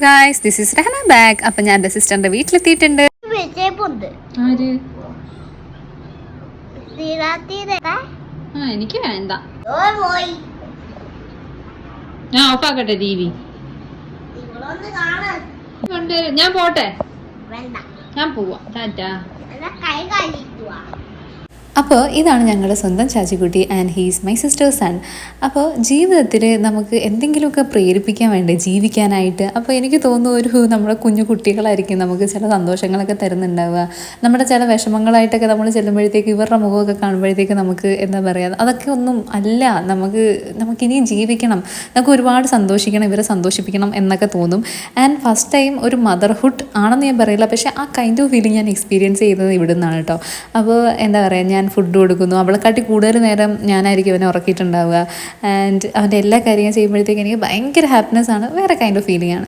Guys, this is Rahana back. അപ്പം ഞാൻ എൻ്റെ സിസ്റ്ററിൻ്റെ വീട്ടിലെത്തിയിട്ടുണ്ട്. എനിക്ക് വേണ്ട, ഞാൻ ഓഫാക്കട്ടെ ടി വി. ഞാൻ പോട്ടെ, ഞാൻ പോവാ, ടാറ്റാ. അപ്പോൾ ഇതാണ് ഞങ്ങളുടെ സ്വന്തം ചാച്ചിക്കുട്ടി and he's my sister's son. അപ്പോൾ ജീവിതത്തിൽ നമുക്ക് എന്തെങ്കിലുമൊക്കെ പ്രേരിപ്പിക്കാൻ വേണ്ടേ ജീവിക്കാനായിട്ട്. അപ്പോൾ എനിക്ക് തോന്നുന്നു നമ്മുടെ കുഞ്ഞു കുട്ടികളായിരിക്കും നമുക്ക് ചില സന്തോഷങ്ങളൊക്കെ തരുന്നുണ്ടാവുക. നമ്മുടെ ചില വിഷമങ്ങളായിട്ടൊക്കെ നമ്മൾ ചെല്ലുമ്പോഴത്തേക്ക് ഇവരുടെ മുഖമൊക്കെ കാണുമ്പോഴത്തേക്ക് നമുക്ക് എന്താ പറയുക, അതൊക്കെ ഒന്നും അല്ല, നമുക്കിനിയും ജീവിക്കണം, നമുക്ക് ഒരുപാട് സന്തോഷിക്കണം, ഇവരെ സന്തോഷിപ്പിക്കണം എന്നൊക്കെ തോന്നും. ആൻഡ് ഫസ്റ്റ് ടൈം ഒരു മദർഹുഡ് ആണെന്ന് ഞാൻ പറയില്ല, പക്ഷേ ആ കൈൻഡ് ഓഫ് ഫീലിംഗ് ഞാൻ എക്സ്പീരിയൻസ് ചെയ്തത് ഇവിടെ നിന്നാണ് കേട്ടോ. അപ്പോൾ എന്താ പറയുക, ഞാൻ ഫുഡ് കൊടുക്കുന്നു, അവളെക്കാട്ടി കൂടുതൽ നേരം ഞാനായിരിക്കും അവനെ ഉറക്കിയിട്ടുണ്ടാവുക. ആൻഡ് അവൻ്റെ എല്ലാ കാര്യങ്ങളും ചെയ്യുമ്പോഴത്തേക്കും എനിക്ക് ഭയങ്കര ഹാപ്പിനെസ് ആണ്, വേറെ കൈൻഡ് ഓഫ് ഫീലിംഗ് ആണ്.